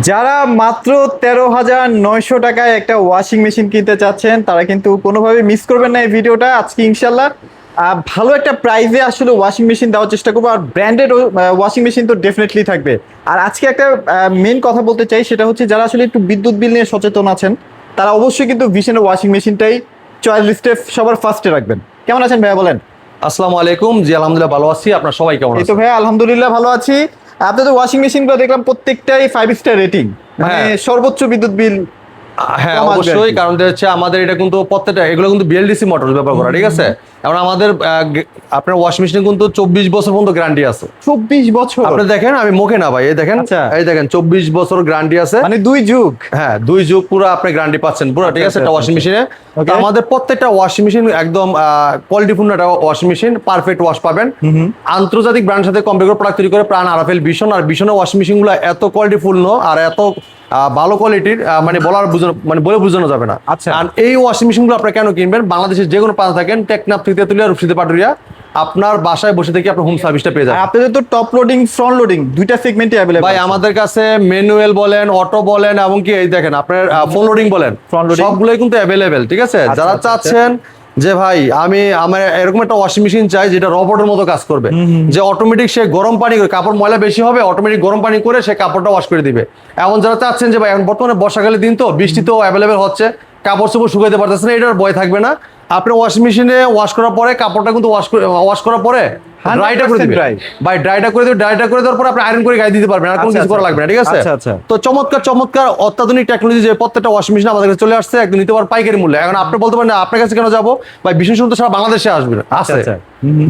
যারা মাত্র 13,900 টাকায় একটা ওয়াশিং মেশিন কিনতে চাচ্ছেন তারা কিন্তু কোনোভাবে মিস করবেন না এই ভিডিওটা। আজকে ইনশাল্লাহ ভালো একটা প্রাইসে আসলে ওয়াশিং মেশিন দেওয়ার চেষ্টা করবো, আর ব্র্যান্ডেড ওয়াশিং মেশিন তো ডেফিনেটলি থাকবে। আর আজকে একটা মেন কথা বলতে চাই, সেটা হচ্ছে যারা আসলে একটু বিদ্যুৎ বিল নিয়ে সচেতন আছেন তারা অবশ্যই কিন্তু ভিশনের ওয়াশিং মেশিনটাই চয়েস লিস্টে সবার ফার্স্টে রাখবেন। কেমন আছেন ভাইয়া বলেন? আসসালামু আলাইকুম। জি আলহামদুলিল্লাহ ভালো আছি, আপনার সবাই কেমন এই তো আছেন? ভাইয়া আলহামদুলিল্লাহ ভালো আছি। আপনাদের ওয়াশিং মেশিনগুলো দেখলাম প্রত্যেকটাই 5 স্টার রেটিং, মানে হ্যাঁ। সর্বোচ্চ বিদ্যুৎ বিল। হ্যাঁ কম আসবে অবশ্যই, আর কি। কারণ হচ্ছে আমাদের এটা কিন্তু প্রত্যেকটা এগুলো কিন্তু বিএলডিসি মোটর ব্যবহার করা, ঠিক আছে? এখন আমাদের আপনার ওয়াশিং মেশিনে কিন্তু 24 বছর পর্যন্ত গ্যারান্টি আছে। 24 বছর? আপনি দেখেন, আমি মুখে না ভাই, এই দেখেন, আচ্ছা। এই দেখেন 24 বছর গ্যারান্টি আছে, মানে 2 যুগ। হ্যাঁ 2 যুগ পুরো আপনি গ্যারান্টি পাচ্ছেন পুরো, ঠিক আছে? আচ্ছা, একটা ওয়াশিং আচ্ছা। মেশিনে Okay. আমাদের প্রত্যেকটা ওয়াশিং মেশিন একদম কোয়ালিটিপূর্ণ একটা ওয়াশিং মেশিন, পারফেক্ট ওয়াশ পাবেন। আন্তর্জাতিক ব্র্যান্ডের সাথে কম্পিউটার প্রোডাক্ট তৈরি করে প্রাণ আরাফেল ভীষণ, আর ভীষণের ওয়াশিং মেশিন গুলো এত কোয়ালিটিফুল আর এত ভালো কোয়ালিটির, মানে বলে বোঝানো যাবে না। আচ্ছা। আর এই ওয়াশিং মেশিন গুলো আপনারা কেন কিনবেন? বাংলাদেশের যে কোনো প্রান্তে থাকেন, টেকনাফ থেকে তেতুলিয়া, রূপসীতে পাটুরিয়া, আপনার বাসায় বসে থেকে আপনার হোম সার্ভিসটা পেয়ে আর যাবেন। আপনাদের তো টপ লোডিং ফ্রন্ট লোডিং দুইটা সেগমেন্টে अवेलेबल ভাই আমাদের কাছে ম্যানুয়াল বলেন, অটো বলেন, এবং কি এই দেখেন আপনার ফোন লোডিং বলেন, Front loading? সবগুলোই কিন্তু অ্যাভেলেবেল, ঠিক আছে? আচ্ছা, যারা আচ্ছা, চাচ্ছেন যে ভাই আমার এরকম একটা ওয়াশিং মেশিন চাই যেটা রোবটের মতো কাজ করবে, যে অটোমেটিক সে গরম পানি করে, কাপড় ময়লা বেশি হবে অটোমেটিক গরম পানি করে সে কাপড়টা ওয়াশ করে দিবে, এমন যারা চাচ্ছেন যে ভাই এখন বর্তমানে বর্ষাকালের দিন তো বৃষ্টি তো অ্যাভেলেবেল হচ্ছে, কাপড় চোপড় শুকাইতে পারতেছে না, এটার ভয় থাকবে না। আপনি ওয়াশিং মেশিনে ওয়াশ করার পরে কাপড়টা কিন্তু ওয়াশ করার পরে ড্রাইটা করে 100% দিবে dry। ভাই, ড্রাইটা করে দিবে, ড্রাইটা করে দেওয়ার পরে আপনি আয়রন করে গায়ে দিতে পারবেন, আর কোনো আচ্ছা, কিছু করা আচ্ছা, লাগবে না, ঠিক আছে? আচ্ছা, আচ্ছা। তো চমৎকার চমৎকার অত্যাধুনিক টেকনোলজি যে প্রত্যেকটা ওয়াশিং মেশিন আমাদের কাছে চলে আসছে, একদম নিতে পারবেন পাইকারি মূল্যে। এখন আপনি বলতে পারেন আপনার কাছে কেন যাবো ভাই, ভীষণ শোরুম তো সারা বাংলাদেশে আসবে, আছে আচ্ছা।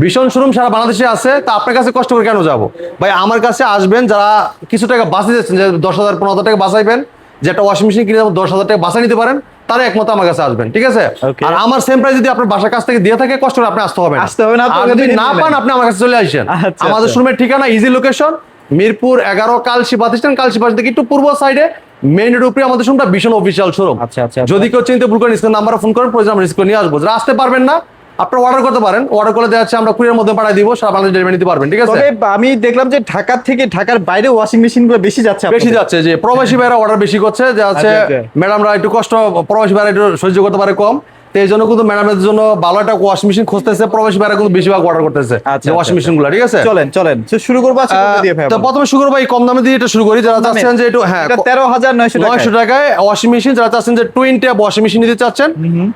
ভীষণ শোরুম সারা বাংলাদেশে আছে, তা আপনার কাছে কষ্ট করে কেন যাবো ভাই? আমার কাছে আসবেন যারা কিছু টাকা বাঁচিয়ে যাচ্ছেন, যে 10,000 15,000 টাকা বাঁচাইবেন, যে একটা ওয়াশিং মেশিন কিনে 10,000 টাকা বাঁচাই নিতে পারেন, তারা একমত আমার কাছে আসবেন, ঠিক আছে? Okay. আর আমার সেম প্রাইস যদি আপনার বাসার কাছ থেকে দিয়ে থাকে, কষ্ট করে আপনি আসতে হবে না। আসতে হবে না, আর আপনারা যদি কিনে না নিলেন। পান আপনি আমার কাছে চলে আসেন। আচ্ছা, আমাদের আচ্ছা। শোরুমের ঠিকানা easy location, Mirpur 11 Kalshi bus stand, Kalshi bus থেকে একটু পূর্ব সাইডে মেইন রোড উপরে আমাদের শোরুমটা ভীষণ অফিসিয়াল শোরুম। আচ্ছা, আচ্ছা। যদি কেউ চিনতে ভুল করেন স্ক্রিন নাম্বারে ফোন করেন, প্রয়োজন আমরা রিস্ক নিয়ে আসবো। যারা আসতে পারবেন না আপনারা অর্ডার করতে পারেন, অর্ডার করে দেওয়া যাচ্ছে, আমরা কুরিয়ার মধ্যে পাঠিয়ে দিব, সারা বাংলাদেশ ডেলিভারি নিতে পারবেন, ঠিক আছে? তবে আমি দেখলাম যে ঢাকা থেকে ঢাকার বাইরে ওয়াশিং মেশিন গুলো বেশি যাচ্ছে বেশি আপনাদের। যাচ্ছে, যে প্রবাসী ভাইরা অর্ডার বেশি করছে, যে আছে আচ্ছা, আচ্ছা। ম্যাডামরা একটু কষ্ট, প্রবাসী ভাইরা একটু সহ্য করতে পারে কম, তো এই জন্য কিন্তু ম্যাডামদের জন্য ভালো একটা ওয়াশিং মেশিন খুঁজতেছে, প্রবাসী ভাইরা কিন্তু বেশিরভাগ অর্ডার করতেছে আচ্ছা, যে ওয়াশিং আচ্ছা। মেশিন গুলো, ঠিক আছে? চলেন তো শুরু করবো আজকে কোনটা দিয়ে ভাই? তো প্রথমে শুরু করবো এই কম দামে দিয়ে এটা শুরু করি। যারা কম দামে? চাচ্ছেন যে একটু, হ্যাঁ, এটা 13,900 টাকা। 900 টাকায় ওয়াশিং মেশিন, যারা চাচ্ছেন যে টুইন ট্যাপ ওয়াশিং মেশিন নিতে চাচ্ছেন,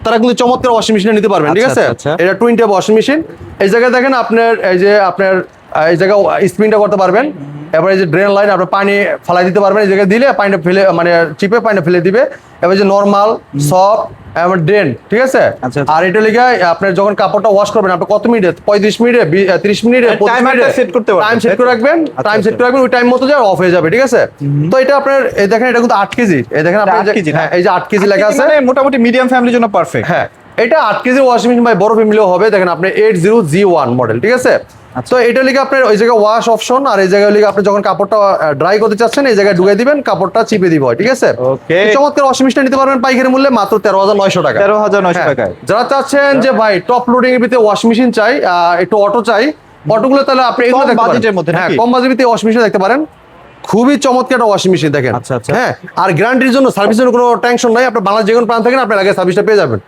তারা কিন্তু চমৎকার ওয়াশিং মেশিন নিতে পারবেন, ঠিক আচ্ছা, আছে? আচ্ছা। এটা টুইন ট্যাপ ওয়াশিং মেশিন। এই জায়গায় দেখেন আপনার এই যে আপনার এই জায়গায় স্পিনটা করতে পারবেন, এবার এই যে ড্রেন লাইন আপনি পানি ফালাই দিতে পারবেন, এই জায়গায় দিলে পানিটা ফেলে, মানে চিপে পানিটা ফেলে দিবে। এবার যে নর্মাল সফট এবার ড্রেন, ঠিক আছে? আচ্ছা, আচ্ছা। আর এটা লিখে আপনার যখন কাপড়টা ওয়াশ করবেন, আপনি কত মিনিটে, 35 মিনিটে, 30 মিনিটে, 25 টাইমারটা মিনিটে সেট করতে পারবেন, টাইম সেট করে রাখবেন, আচ্ছা, টাইম সেট আচ্ছা। করে রাখবেন, ওই টাইম মতো যা অফ হয়ে যাবে, ঠিক আছে? তো এটা আপনার এই দেখেন, এটা কিন্তু 8 কেজি, এই দেখেন এটা আপনার 8 কেজি না? হ্যাঁ, এই যে 8 কেজি লেখা আছে, মানে মোটামুটি মিডিয়াম ফ্যামিলির জন্য পারফেক্ট। হ্যাঁ এটা 8 কেজি ওয়াশিং মেশিন ভাই, বড় ফ্যামিলিও হবে। দেখেন আপনি 80G1 মডেল, ঠিক আছে? তো এটা লিখে আপনার ওই জায়গায় ওয়াশ অপশন, আর এই জায়গায় লিখে আপনি যখন কাপড়টা ড্রাই করতে চাচ্ছেন এই জায়গায় ঢুকিয়ে দিবেন, কাপড়টা চিপে দিব, ঠিক আছে? ওকে। এই চমৎকার ওয়াশিং মেশিন নিতে পারবেন পাইকারি মূল্যে মাত্র 13,900 টাকা। 13,900 হ্যাঁ। টাকায়। যারা চাচ্ছেন যে ভাই টপ লোডিং এর ভিতরে ওয়াশিং মেশিন চাই, একটু অটো চাই, অটোগুলো তাহলে আপনি এগুলো কম দেখতে পারেন। বাজেটের মধ্যে হ্যাঁ নাকি? কম বাজেটের ভিতরে ওয়াশিং মেশিন দেখতে পারেন, খুবই চমৎকার একটা ওয়াশিং মেশিন দেখেন। আচ্ছা, আচ্ছা। হ্যাঁ, আর গ্যারান্টির জন্য সার্ভিসের জন্য কোনো টেনশন নাই, আপনি বাংলাদেশ যে কোনো প্রান্ত থাকেন আপনার আগে সার্ভিসটা পেয়ে যাবেন।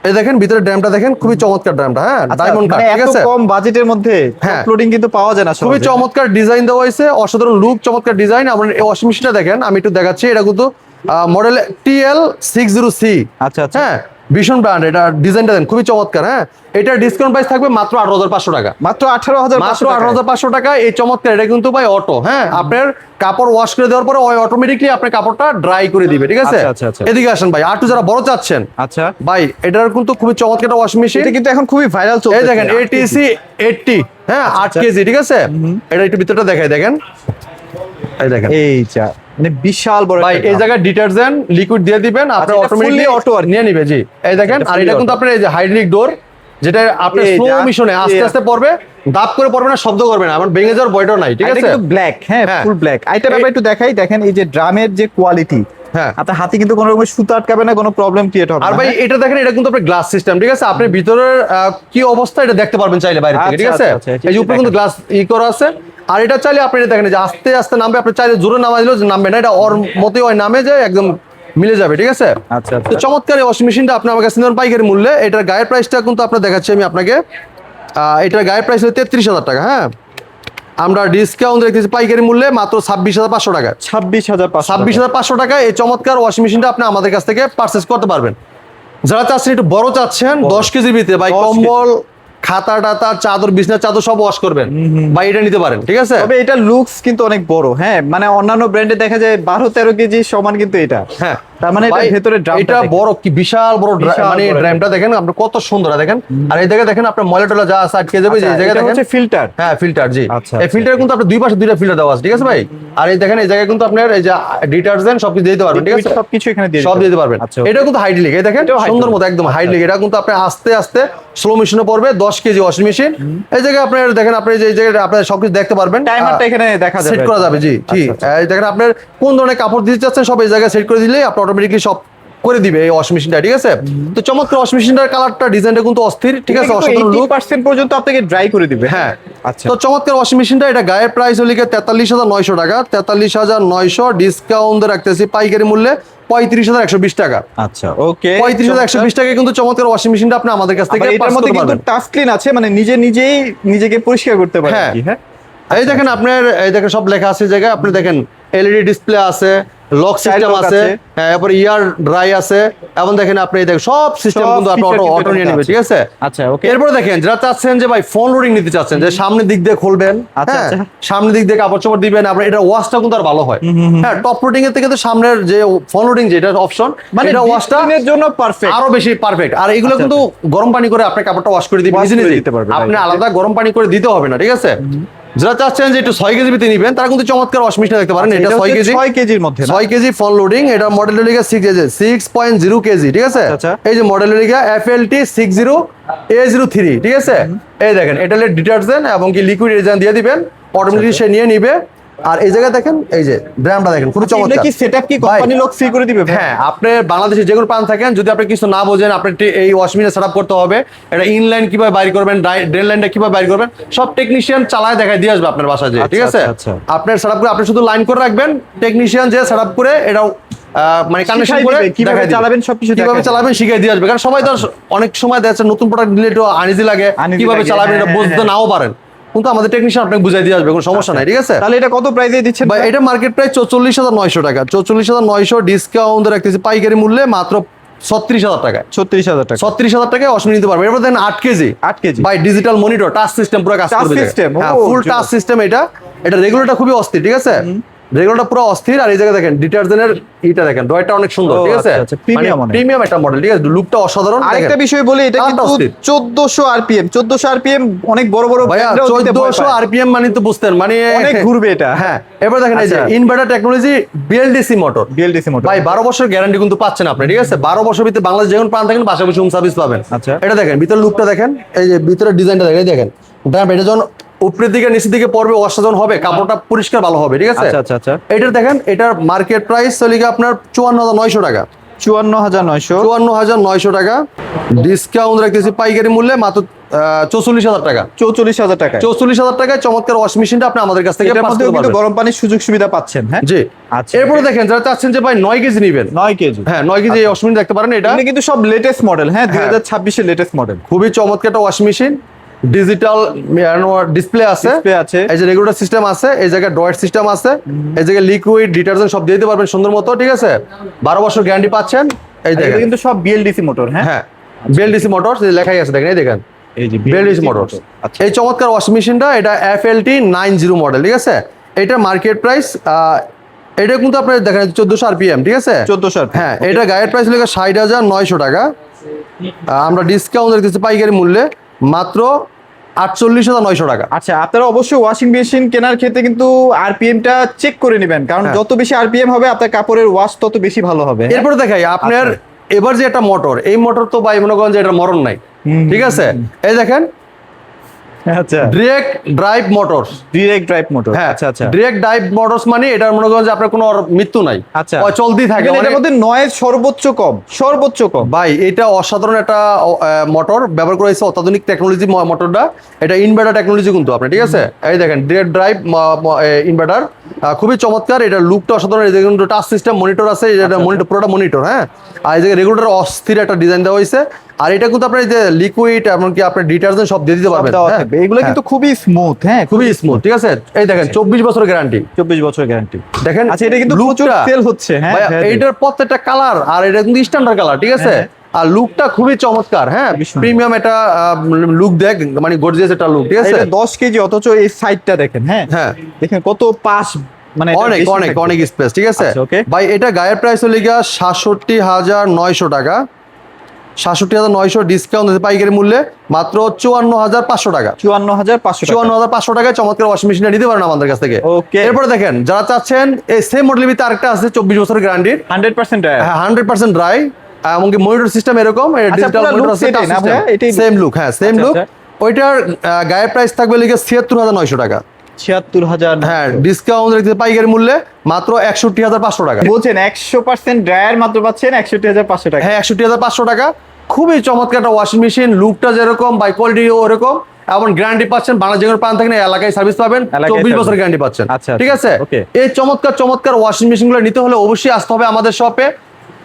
এই দেখেন ভিতরে ড্যামটা দেখেন, খুবই চমৎকার ড্যামটা, হ্যাঁ আচ্ছা, ডায়মন্ড কাট, মানে ঠিক এত আছে? কম বাজেটের মধ্যে হ্যাঁ। টপ লোডিং কিন্তু পাওয়া যায় না খুবই সহজে। চমৎকার ডিজাইন দেওয়া হয়েছে, অসাধারণ লুক, চমৎকার ডিজাইন। আপনার এই ওয়াশিং মেশিনটা দেখেন, আমি একটু দেখাচ্ছি, এটা কিন্তু মডেল TL60C। আচ্ছা, আচ্ছা। হ্যাঁ ভীষণ ব্র্যান্ড, এটা ডিজাইনটা দেন খুবই চমৎকার। হ্যাঁ এটা ডিসকাউন্ট প্রাইস থাকবে মাত্র 18,500 টাকা, মাত্র 18,500 মাত্র 18,500 টাকা। এই চমৎকার, এটা কিন্তু ভাই অটো, হ্যাঁ আপনার কাপড় ওয়াশ করে দেওয়ার পরে ওই অটোমেটিকলি আপনার কাপড়টা ড্রাই করে দিবে, ঠিক আছে? আচ্ছা, আচ্ছা, আচ্ছা। এদিকে আসেন ভাই, আর যারা বড় চাচ্ছেন আচ্ছা। ভাই, এটার কিন্তু খুবই চমৎকার একটা ওয়াশিং মেশিন। এটা কিন্তু এখন খুবই ভাইরাল চলছে। এই দেখেন ATC 80, হ্যাঁ 8 আচ্ছা। কেজি, ঠিক আছে? এটা একটু ভিতরটা দেখাই, দেখেন এই দেখেন এই যা, মানে বিশাল বড় ভাই, একটা এই দাম। জায়গায় ডিটারজেন্ট লিকুইড দিয়ে দিবেন, আচ্ছা, আপনার এটা অটোমেটিকলি fully auto আর কি? নিয়ে নিবে, জি এই দেখেন। এটা আর fully এটা কিন্তু auto। আপনার এই যে হাইড্রোলিক ডোর, যেটা আপনার এই স্লো যা, মিশনে আস্তে আস্তে পড়বে, দাপ করে পড়বে না, শব্দ করবে না, আমার ভেঙে যাওয়ার ভয়টাও নাই, ঠিক এটা আছে? কিন্তু ব্ল্যাক, হ্যাঁ হ্যাঁ। Full black. আইটেম আমরা একটু দেখাই, দেখেন এই যে ড্রামের যে কোয়ালিটি, হ্যাঁ আপনার হাতে কিন্তু কোনো রকম সুতা আটকাবে না, কোনো প্রবলেম ক্রিয়েট হবে না। আর ভাই হ্যাঁ? এটা দেখেন, এটা কিন্তু আপনার গ্লাস সিস্টেম, ঠিক আছে? আপনি ভিতরের কি অবস্থা এটা দেখতে পারবেন চাইলে বাইরে থেকে, ঠিক আচ্ছা, আছে? আচ্ছা, আচ্ছা, এই যে উপরে কিন্তু গ্লাস করা আছে। আর এটা চাইলে আপনি এটা দেখেন যে আস্তে আস্তে নামবে, আপনি চাইলে জোরে নামা দিলেও নামবে না, এটা ওর মতোই হয় নামে যায় একদম মিলে যাবে, ঠিক আছে। আচ্ছা তো চমৎকার এই ওয়াশিং মেশিনটা আপনি আমার কাছে নেবেন পাইকারি মূল্যে। এটার গায়ের প্রাইসটা কিন্তু আপনার দেখাচ্ছি আমি আপনাকে। এটার গায়ের প্রাইস হলো 33,000 টাকা। হ্যাঁ, আমরা ডিসকাউন্ট রেখেছি পাইকারি মূল্যে মাত্র 26,500 টাকা। 26,500 টাকা এই চমৎকার ওয়াশিং মেশিনটা আপনি আমাদের কাছ থেকে পারচেস করতে পারবেন। যারা চাচ্ছেন একটু বড় চাচ্ছেন 10 কেজির ভিতরে ভাই, 10 কেজি। কম্বল খাতা টাতা চাদর বিছনা চাদর সব ওয়াশ করবেন ভাই, এটা নিতে পারেন, ঠিক আছে। তবে এটা লুকস কিন্তু অনেক বড়, হ্যাঁ মানে অন্যান্য ব্র্যান্ডে দেখা যায় 12-13 কেজি সমান, কিন্তু এটা হ্যাঁ তার মানে এটা ভাই, ভেতরে ড্রামটা এটা বড় কি বিশাল বড় বিশাল মানে বড় ড্রামটা দেখেন আপনি কত সুন্দর দেখেন। আর এই জায়গায় দেখেন আপনার ময়লা টলা যা আছে আটকে যাবে, যে এই জায়গায় এটা দেখেন হচ্ছে ফিল্টার। হ্যাঁ ফিল্টার, জি। আচ্ছা, এই ফিল্টার কিন্তু আপনার দুই পাশে দুইটা ফিল্টার দেওয়া আছে, ঠিক আছে ভাই। আর এই দেখেন এই জায়গায় কিন্তু আপনার এই যে ডিটারজেন্ট সবকিছু দিতে পারবেন, ঠিক আছে, সবকিছু এখানে দিয়ে সব দিতে পারবেন। আচ্ছা, এটা কিন্তু হাইড্রোলিক, এই দেখেন এটাও সুন্দর hydraulic। মতো একদম হাইড্রোলিক। এটা কিন্তু আপনি আস্তে আস্তে স্লো মেশিনে পড়বে, 10 কেজি ওয়াশিং মেশিন। এই জায়গায় আপনার দেখেন, আপনি যে জায়গায় আপনার সবকিছু দেখতে পারবেন, টাইমারটা এখানে দেখা যাবে, সেট করা যাবে, জি ঠিক। এই দেখেন আপনার কোন ধরনের কাপড় দিতে চাচ্ছেন সব এই জায়গায় সেট করে দিলেই আপনি অটোমেটিকলি সব করে দিবে এই ওয়াশিং মেশিনটা, ঠিক আছে। তো চমৎকার ওয়াশিং মেশিনটার কালারটা ডিজাইনটা কিন্তু অস্থির, ঠিক আছে, অসাধারণ লুক। 80% পর্যন্ত আপনাকে ড্রাই করে দিবে। হ্যাঁ আচ্ছা, তো চমৎকার ওয়াশিং মেশিনটা, এটা গায়ের প্রাইস হলো 43,900 টাকা। 43,900 ডিসকাউন্ট রাখতেছি পাইকারি মূল্যে 35,120 টাকা। আচ্ছা ওকে, 35,120 টাকায় কিন্তু চমৎকার ওয়াশিং মেশিনটা আপনি আমাদের কাছ থেকে এটার মধ্যে কিন্তু পাবেন। টাচ ক্লিন আছে, মানে নিজেই নিজেকে পরিষ্কার করতে পারেন হ্যাঁ। কি। হ্যাঁ এই দেখেন আপনার এই দেখেন সব লেখা আছে জায়গায়, আপনি দেখেন এলইডি ডিসপ্লে আছে, লক সিস্টেম lock আছে, আছে। হ্যাঁ, এরপর ইয়ার ড্রাই আছে, এবং দেখেন আপনি এই দেখেন সব সিস্টেম সব কিন্তু আপনি feature কিন্তু অটো নিয়ে এটার নেবে, মধ্যে ঠিক আছে। আচ্ছা ওকে, এরপর দেখেন যারা চাচ্ছেন যে ভাই ফোন লোডিং নিতে চাচ্ছেন, যে সামনের দিক দিয়ে খুলবেন, আচ্ছা, হ্যাঁ, আচ্ছা। সামনের দিক দিয়ে কাপড় চোপড় দিবেন, আপনার এটা ওয়াশটা কিন্তু আর ভালো হয়। হ্যাঁ, টপ লোডিং এর থেকে তো সামনের যে ফোন লোডিং যেটা অপশন, মানে এটা ওয়াশটা ডিজাইনের জন্য পারফেক্ট। আরো বেশি পারফেক্ট। আর এগুলো আচ্ছা, কিন্তু গরম পানি করে আপনি কাপড়টা ওয়াশ করে দিবেন, Wash ইজিলি করে দিতে পারবেন, আপনি right. আলাদা গরম পানি করে দিতে হবে না, ঠিক আছে। যারা চাচ্ছেন যে একটু 6 কেজি ভিতরে নিবেন, তারা কিন্তু চমৎকার ওয়াশিং মেশিন দেখতে পারেন। এটা 6 কেজি, 6 কেজির মধ্যে না? 6 কেজি ফোন লোডিং। এটা মডেল লিখা 6.0 কেজি, ঠিক আছে। আচ্ছা। এই যে মডেল লিখা FLT 60A03, ঠিক আছে। এই দেখেন এটা ডিটারজেন্ট এবং কি লিকুইড ডিটারজেন্ট দিয়ে দিবেন, অটোমেটিক সে নিয়ে নিবে। আর এই জায়গায় দেখেন এই যে ড্রামটা দেখেন খুব এগুলো চমৎকার। কি সেটআপ কি ভাই, কোম্পানি লোক ফ্রি করে দিবে ভাই? হ্যাঁ, আপনি বাংলাদেশে যে কোনো প্রান্ত থাকেন, যদি আপনি কিছু না বোঝেন, আপনি এই ওয়াশিং মেশিন সেটআপ করতে হবে, এটা ইনলাইন কিভাবে বাইর করবেন, ড্রেন লাইনটা কিভাবে বাইর করবেন, সব টেকনিশিয়ান চালায় দেখায় দিয়ে আসবে আপনার বাসায়, ঠিক আছে। আচ্ছা। আপনার সেটআপ করে আপনি শুধু লাইন করে রাখবেন, টেকনিশিয়ান যে সেটআপ করে এটাও মানে কানেকশন শিখাই করে দিবে, কিভাবে দেখায় দিবে। চালাবেন সবকিছু কিভাবে দেখায় চালাবেন শিখিয়ে দিয়ে আসবে, কারণ সবাই তো অনেক সময় দেখা যাচ্ছে নতুন প্রোডাক্ট দিলে একটু আনইজি লাগে, Uneasy কিভাবে লাগে, চালাবেন এটা হ্যাঁ, বুঝতে হ্যাঁ। নাও পারেন, কিন্তু আমাদের টেকনিশিয়ান আপনাকে বুঝাই দিয়ে আসবে, কোনো সমস্যা নাই, ঠিক আছে। তাহলে এটা কত প্রাইসে দিচ্ছেন ভাই ভাই? এটা মার্কেট প্রাইস 44,900 টাকা। 44,900 ডিসকাউন্ট রাখতেছি পাইকারি মূল্যে মাত্র 36,000 টাকায়। 36,000 টাকা। 36,000 টাকায় ওয়াশিং নিতে পারবেন। এরপর দেন 8 কেজি 8 কেজি ভাই ডিজিটাল মনিটর টাচ সিস্টেম পুরো কাজ Touch করবে। system, হ্যাঁ, ও, ফুল টাচ সিস্টেম। এটা রেগুলারটা খুবই অস্থির, ঠিক আছে। রেগুলারটা পুরো অস্থির। আর এই জায়গায় দেখেন ডিটারজেন্টের এটা দেখেন ড্রয়ারটা অনেক সুন্দর, ও, ঠিক আছে। আচ্ছা, আচ্ছা, premium অনেক। প্রিমিয়াম একটা মডেল, ঠিক আছে, লুকটা অসাধারণ। আরেকটা দেখেন। বিষয় বলি, এটা কালারটা কিন্তু অস্থির। 1400 আরপিএম 1400 আরপিএম অনেক বড় বড় ভাইয়া brand রাও দিতে ভয় 1400 পায়। আরপিএম মানে তো বুঝতেন মানে অনেক ঘুরবে এটা। হ্যাঁ, এবার দেখেন এই যে আচ্ছা। Inverter technology BLDC motor. BLDC motor ভাই 12 বছর গ্যারান্টি কিন্তু পাচ্ছেন আপনি, ঠিক আছে। 12 বছর ভিতরে বাংলাদেশ যেমন প্রান্ত থাকেন বাসা বসে হোম সার্ভিস পাবেন। আচ্ছা। এটা দেখেন ভিতরে লুকটা দেখেন, এই যে ভিতরে ডিজাইনটা দেখেন, এই দেখেন ড্রাম, এটা যখন উপরের দিকে নিচের দিকে পড়বে অসাধারণ হবে, কাপড়টা পরিষ্কার ভালো হবে, ঠিক আছে। আচ্ছা। এটার দেখেন এটার মার্কেট প্রাইস চলে গিয়ে আপনার 54,900 টাকা। 54,900 54,900 টাকা ডিসকাউন্ট রাখতেছি পাইকারি মূল্যে মাত্র 44,000 টাকা। 44,000 টাকা। 44,000 টাকায় চমৎকার ওয়াশিং মেশিনটা আপনি আমাদের কাছ থেকে এটার পাস মধ্যেও করতে কিন্তু পারবেন। গরম পানির সুযোগ সুবিধা পাচ্ছেন। হ্যাঁ জি। আচ্ছা। এরপরে দেখেন যারা চাচ্ছেন যে ভাই 9 কেজি নেবেন, 9 কেজি হ্যাঁ 9 কেজি এই ওয়াশিং মেশিন দেখতে পারেন। এটা এটা কিন্তু সব লেটেস্ট মডেল। হ্যাঁ 2026 এর লেটেস্ট মডেল। খুবই চমৎকার একটা ওয়াশিং মেশিন, ডিজিটাল ডিসপ্লে আছে, ডিসপ্লে আছে, এই যে রেগুলেটর সিস্টেম আছে, এই জায়গায় ড্রয়ার সিস্টেম আছে, এই জায়গায় লিকুইড ডিটারজেন্ট সব দিয়ে দিতে পারবেন সুন্দর মতো, ঠিক আছে। 12 বছর গ্যারান্টি পাচ্ছেন। এই এটা দেখেন কিন্তু সব BLDC মোটর। হ্যাঁ হ্যাঁ BLDC মোটরস লেখাই আছে, দেখেন এই দেখেন এই যে BLDC মোটরস। আচ্ছা। এই চমৎকার ওয়াশিং মেশিনটা এটা FLT 90 মডেল, ঠিক আছে। এটা মার্কেট প্রাইস এটা কিন্তু আপনার দেখেন 1400 আরপিএম, ঠিক আছে। 1400 RPM, হ্যাঁ, এটা গায়ের প্রাইস হলো 60,900 টাকা। আমরা ডিসকাউন্ট রেখেছি পাইকারি মূল্যে মাত্র 48,900 টাকা। আচ্ছা, আপনারা অবশ্যই ওয়াশিং মেশিন কেনার ক্ষেত্রে কিন্তু আরপিএমটা চেক করে নেবেন, কারণ হ্যাঁ। যত বেশি আরপিএম হবে আপনার কাপড়ের ওয়াশ তত বেশি ভালো হবে। এরপরে দেখাই আপনার এবার যে একটা মোটর, এই মোটর তো ভাই মনে করেন যে এটা মরণ নাই, ঠিক আছে। এই দেখেন আচ্ছা, direct drive motors. Direct drive motor. হ্যাঁ, আচ্ছা আচ্ছা ডিরেক্ট ড্রাইভ মোটরস মানে এটা মনে করেন যে আপনার কোনো মৃত্যু নাই, আচ্ছা, ও চলতেই থাকে। এটার মধ্যে নয়েজ সর্বোচ্চ কম, সর্বোচ্চ কম। ভাই এটা অসাধারণ একটা মোটর ব্যবহার করা হয়েছে, অত্যাধুনিক টেকনোলজি মোটরটা। এটা ইনভার্টার টেকনোলজি কিন্তু আপনি, ঠিক আছে? এই দেখেন ডিরেক্ট ড্রাইভ ইনভার্টার, খুবই চমৎকার। এটা লুকটা অসাধারণ। এই দেখুন টাচ সিস্টেম মনিটর আছে, এটা মনিটর, পুরোটা মনিটর। হ্যাঁ, আর এই যে রেগুলেটর অস্থির একটা ডিজাইন দেওয়া হয়েছে। আর এটা কিন্তু আপনার এই যে লিকুইড এমনকি আপনার ডিটারজেন্ট সব দিয়ে দিতে পারবেন। হ্যাঁ, এগুলো কিন্তু খুবই স্মুথ, হ্যাঁ খুবই স্মুথ, ঠিক আছে? এই দেখেন 24 বছরের গ্যারান্টি, 24 বছর গ্যারান্টি। দেখেন। আচ্ছা, এটা কিন্তু প্রচুর লুকটা সেল হচ্ছে। হ্যাঁ, ভাই, এইটার প্রত্যেকটা কালার, আর এটা কিন্তু স্ট্যান্ডার্ড কালার, ঠিক আছে? আর লুকটা খুবই চমৎকার। হ্যাঁ, প্রিমিয়াম একটা লুক দেখ, মানে গর্জিয়াস একটা লুক, ঠিক আছে? এটা 10 কেজি, অথচ এই সাইডটা দেখেন। হ্যাঁ হ্ঁ, দেখেন কত পাশ, মানে এটা অনেক বেশি অনেক থাকবে। অনেক স্পেস, ঠিক আছে? আচ্ছা, okay। ভাই এটা গায়ের প্রাইস হলে গিয়া ৬৭,৯০০ টাকা। ৬৭,৯০০ ডিসকাউন্ট আছে পাইকারি মূল্যে মাত্র ৫৪,৫০০ টাকা। 54,500 টাকা। ৫৪,৫০০ টাকায় চমৎকার ওয়াশিং মেশিনটা নিতে পারেন আমাদের কাছ থেকে। ওকে, এরপরে দেখেন যারা চাচ্ছেন এই সেম মডেলের ভিতরে আরেকটা আছে 24 বছরের গ্যারান্টির, 100% ড্রাই। হ্যাঁ 100% ড্রাই, এমনকি মনিটর সিস্টেম এরকম, ডিজিটাল পুরো মনিটর look আছে, set এই না ভাইয়া? এটাই সেম লুক। হ্যাঁ, সেম আচ্ছা, লুক। আচ্ছা। ওইটার গায়ের প্রাইস থাকবে লিখে ৭৬,৯০০ টাকা। 76,000। হ্যাঁ, ডিসকাউন্ট রেখে পাইকারি মূল্যে মাত্র ৬১,৫০০ টাকা। বলছেন 100% ড্রায়ার মাত্র পাচ্ছেন 61,500 টাকা। হ্যাঁ, ৬১,৫০০ টাকা। খুবই চমৎকার একটা ওয়াশিং মেশিন, লুকটা যেরকম বাই কোয়ালিটিও ওরকম, এবং গ্যারান্টি পাচ্ছেন বাংলা যেগুলো পান থাকেন এলাকায় সার্ভিস পাবেন, এলাকায় 24 বছর service। গ্যারান্টি পাচ্ছেন। আচ্ছা, ঠিক আছে? ওকে। এই চমৎকার চমৎকার ওয়াশিং মেশিনগুলো নিতে হলে অবশ্যই আসতে হবে আমাদের শপে।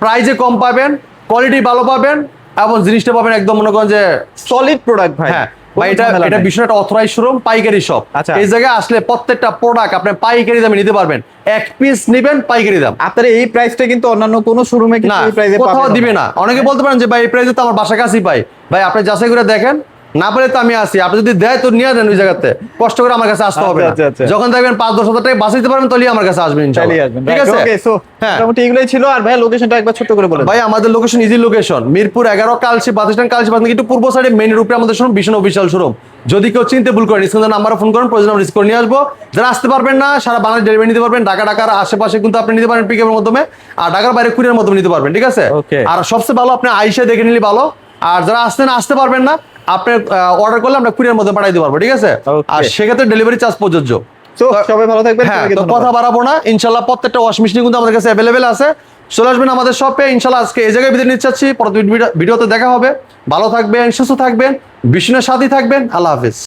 প্রাইজে কম পাবেন, কোয়ালিটি ভালো পাবেন, এবং জিনিসটা পাবেন একদম মনে করেন যে সলিড প্রোডাক্ট ভাই। হ্যাঁ কোনো ভাই, এটা ঝামেলা এটা নাই। ভীষণ একটা অথরাইজ শোরুম, পাইকারি শপ। আচ্ছা। এই জায়গায় আসলে প্রত্যেকটা প্রোডাক্ট আপনি পাইকারি দামে নিতে পারবেন। এক পিস নেবেন পাইকারি দাম। আপনার এই প্রাইসটা কিন্তু অন্যান্য কোনো শোরুমে না, কিন্তু এই প্রাইসে কোথাও দিবে না। অনেকে বলতে পারেন যে ভাই এই প্রাইসে তো আমার বাসা কাছেই পাই। ভাই আপনি যাচাই করে দেখেন, না পারে তো আমি আসি। আপনি যদি দেয় তো নিয়ে যান ওই জায়গাতে, কষ্ট করে আমার কাছে আসতে হবে না। আচ্ছা, আচ্ছা। যখন দেখবেন 5-10 হাজার টাকা বাঁচাইতে পারবেন তাহলে আমার কাছে আসবেন ইনশাআল্লাহ। ঠিক আছে? ওকে, সো হ্যাঁ। মোটামুটি এগুলোই ছিল। আর ভাই লোকেশনটা একবার ছোট করে বলে ভাই আমাদের location easy location, Mirpur 11 Kalshi bus stand, Kalshi bus থেকে একটু পূর্ব সাইডে মেইন রোডে আমাদের শোরুম, ভীষণ অফিসিয়াল শোরুম। যদি কেউ চিনতে ভুল করেন স্ক্রিনের নাম্বারে ফোন করেন, প্রয়োজন রিস্ক করে নিয়ে আসবো। যারা আসতে পারবেন না, সারা বাংলাদেশ ডেলিভারি নিতে পারবেন। ঢাকার আশেপাশে কিন্তু আপনি নিতে পারেন পিকআপের মাধ্যমে, আর ঢাকার বাইরে কুরিয়ার মাধ্যমে নিতে পারবেন। ঠিক আছে? Okay। আর সবচেয়ে ভালো আপনি আইসা দেখে নিলে ভালো। আর যারা আসতে পারবেন না, আপনি অর্ডার করলে আমরা কুরিয়ার মধ্যে পাঠিয়ে দিতে পারবো। ঠিক আছে? Okay। আর সেক্ষেত্রে ডেলিভারি চার্জ প্রযোজ্য। তো সবাই ভালো থাকবেন। হ্যাঁ, সবাইকে তো ধন্যবাদ। কথা বাড়াবো না, ইনশাল্লাহ প্রত্যেকটা ওয়াশিং মেশিন কিন্তু আমাদের কাছে অ্যাভেলেবেল আছে। চলে আসবেন আমাদের শপে ইনশাল্লাহ। আজকে এই জায়গায় বিদায় নিতে চাচ্ছি, পরবর্তী ভিডিওতে দেখা হবে। ভালো থাকবেন, সুস্থ থাকবেন, বিষ্ণুর সাথেই থাকবেন। আল্লাহ হাফিজ।